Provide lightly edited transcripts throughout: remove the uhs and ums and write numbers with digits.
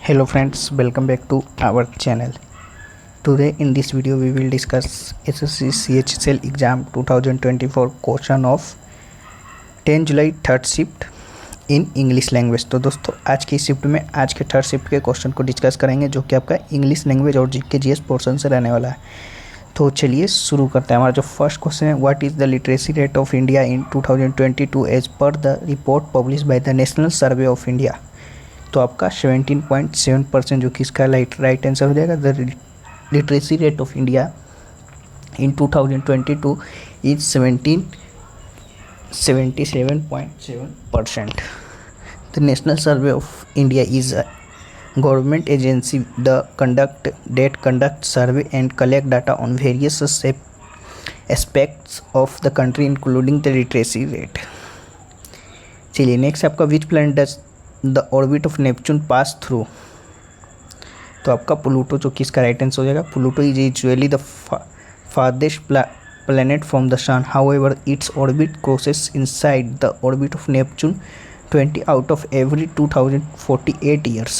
Hello friends, welcome back to our channel. Today in this video we will discuss SSC CHSL exam 2024 question of 10 July third shift in English language. तो दोस्तों आज की shift में आज के third shift के question को discuss करेंगे जो कि आपका इंग्लिश लैंग्वेज और जीके जीएस पोर्शन से रहने वाला है। तो चलिए शुरू करते हैं। हमारा जो फर्स्ट क्वेश्चन है, what is the literacy rate of India in 2022 as per the report publish by the national survey of India. तो आपका 17.7% जो कि इसका राइट आंसर हो जाएगा। The literacy rate of India in 2022 is 77.7%. The National Survey of India is a government agency that conducts survey and collect data on various aspects of the country including the literacy rate. चलिए next आपका which planet does the orbit of Neptune pass through. तो आपका Pluto जो कि इसका right answer हो जाएगा। Pluto is usually the farthest planet from the sun. However, its orbit crosses inside the orbit of Neptune 20 out of every 2048 years.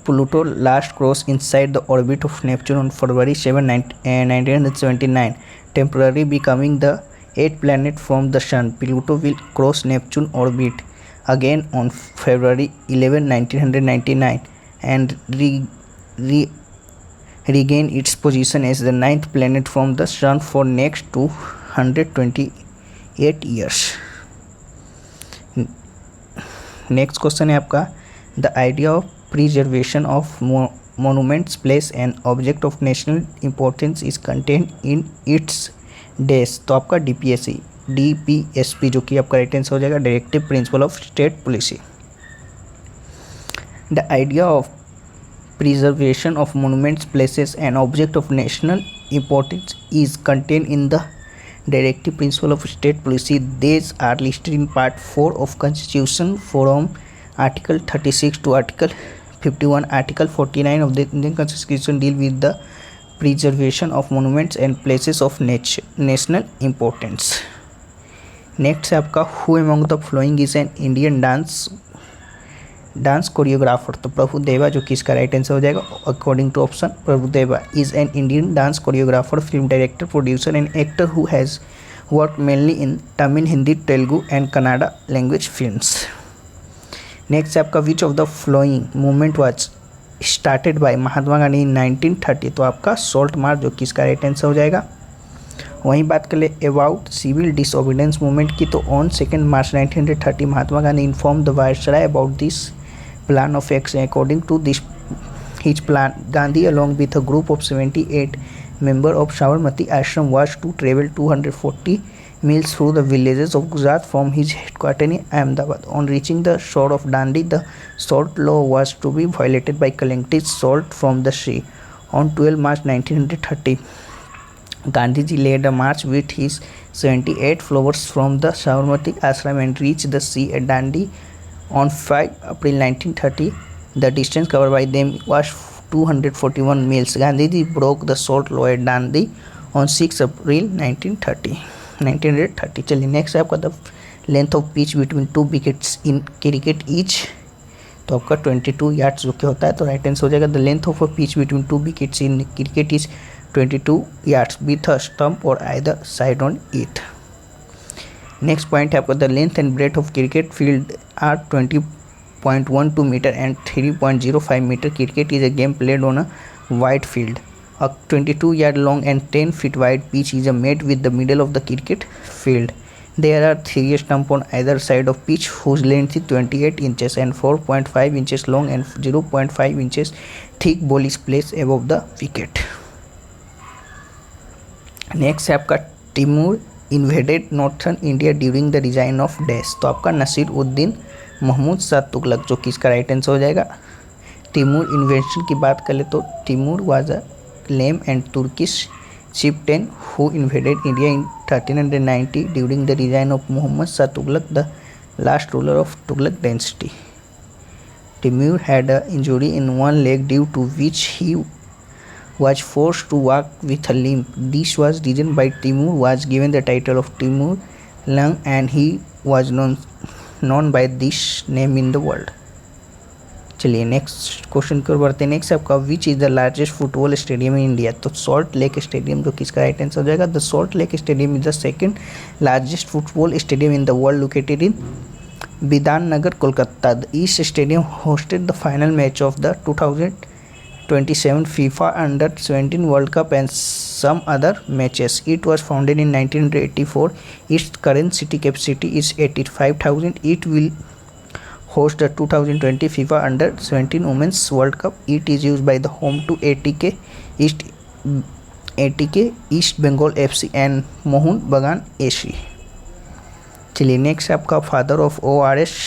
Pluto last crossed inside the orbit of Neptune on February 7, 1979, temporarily becoming the eighth planet from the sun. Pluto will cross Neptune orbit again on February 11, 1999 and regain its position as the ninth planet from the sun for next 228 years. Next question है आपका, the idea of preservation of monuments, place and object of national importance is contained in its dash. तो आपका DPSP जो कि आपका right answer हो जाएगा, directive principle of state policy. The idea of preservation of monuments, places and objects of national importance is contained in the directive principle of state policy. These are listed in part 4 of constitution from article 36 to article 51. Article 49 of the Indian constitution deal with the preservation of monuments and places of national importance. Next है आपका, who among the following is an Indian dance choreographer. तो प्रभुदेवा जो कि इसका right answer हो जाएगा according to option. Prabhudeva is an Indian dance choreographer, film director, producer and actor who has work mainly in Tamil, Hindi, Telugu and Kannada language films. Next है आपका, which of the following movement was started by Mahatma Gandhi in 1930। तो आपका salt march जो कि इसका right answer हो जाएगा. वहीं बात कर ले अबाउट सिविल डिसओबीडियंस मूवमेंट की, तो on 2 March 1930 Mahatma Gandhi inform the viceroy about this plan of action. According to his plan, Gandhi along with a group of 78 members of Sabarmati Ashram was to travel 240 miles through the villages of Gujarat from his headquarters in Ahmedabad. On reaching the shore of Dandi, the salt law was to be violated by collecting salt from the sea. On 12 March 1930, Gandhiji led a march with his 78 followers from the Sabarmati Ashram and reached the sea at Dandi. On 5 April 1930, the distance covered by them was 241 miles. Gandhiji broke the salt law at Dandi on 6 April 1930. चलिए next है आपका, the length of pitch between two wickets in cricket etch. तो आपका 22 yards जो कि होता है, तो राइट आंसर हो जाएगा the length of a pitch between two wickets in cricket is 22 yards with a stump और either side on it. Next point है आपका, the length and breadth of cricket field are 20.12 metre and 3.05 metre. Cricket is a game played on a wide field. A 22 yard long and 10 feet wide pitch is made with the middle of the cricket field. There are 3 stumps on either side of pitch whose length is 28 inches and 4.5 inches long and 0.5 inches thick. Ball is placed above the wicket. Next है आपका, Timur invaded northern India during the design of dash. तो आपका नसीर उद्दीन महमूद शाह तुगलक जो कि इसका right answer हो जाएगा. Timur invention की बात करें तो Timur was a lame and Turkish chieftain who invaded India in 1390 during the reign of Muhammad Shah Tughlaq, the last ruler of Tughlaq dynasty. Timur had an injury in one leg due to which he was forced to walk with a limp. This was reason why Timur was given the title of Timur Lang and he was known by this name in the world. चलिए next question की ओर बढ़ते हैं। Next आपका which is the largest football stadium in India. तो salt lake stadium जो किसका right answer हो जाएगा। The salt lake stadium is the second largest football stadium in the world located in Bidhan Nagar Kolkata. The east stadium hosted the final match of the 2027 FIFA Under-17 World Cup and some other matches. It was founded in 1984. Its current city capacity is 85,000. It will host the 2020 FIFA Under-17 Women's World Cup. It is used by the home to ATK East Bengal FC and Mohun Bagan AC. चलिए next आपका father of ORS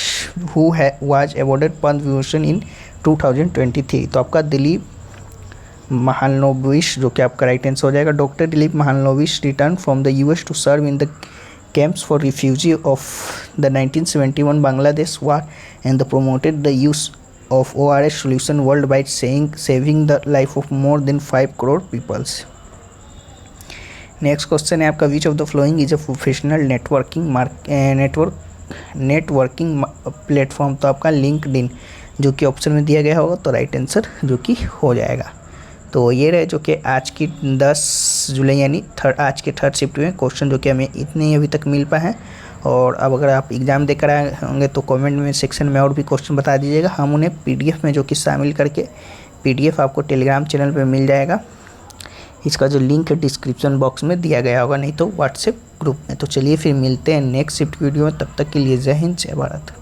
who was awarded Padma Vibhushan in 2023। तो आपका दिलीप महालनोबिस जो कि आपका right answer हो जाएगा। Doctor Dilip Mahalanobis return from the US to serve in the camps for refugee of the 1971 Bangladesh war and promoted the use of ORS solution worldwide, saving the life of more than 5 crore people. Next question है आपका which of the following is a professional networking platform. तो आपका LinkedIn जो कि option में दिया गया होगा, तो राइट आंसर जो कि हो जाएगा। तो ये रहे जो कि आज की 10 जुलाई यानी आज के थर्ड शिफ्ट में क्वेश्चन जो कि हमें इतने ही अभी तक मिल पाए हैं। और अब अगर आप एग्ज़ाम देकर आए होंगे तो कमेंट में सेक्शन में और भी क्वेश्चन बता दीजिएगा। हम उन्हें PDF में जो कि शामिल करके PDF आपको टेलीग्राम चैनल पे मिल जाएगा। इसका जो लिंक है डिस्क्रिप्शन बॉक्स में दिया गया होगा, नहीं तो व्हाट्सएप ग्रुप में। तो चलिए फिर मिलते हैं नेक्स्ट शिफ्ट वीडियो में। तब तक के लिए जय हिंद जय भारत।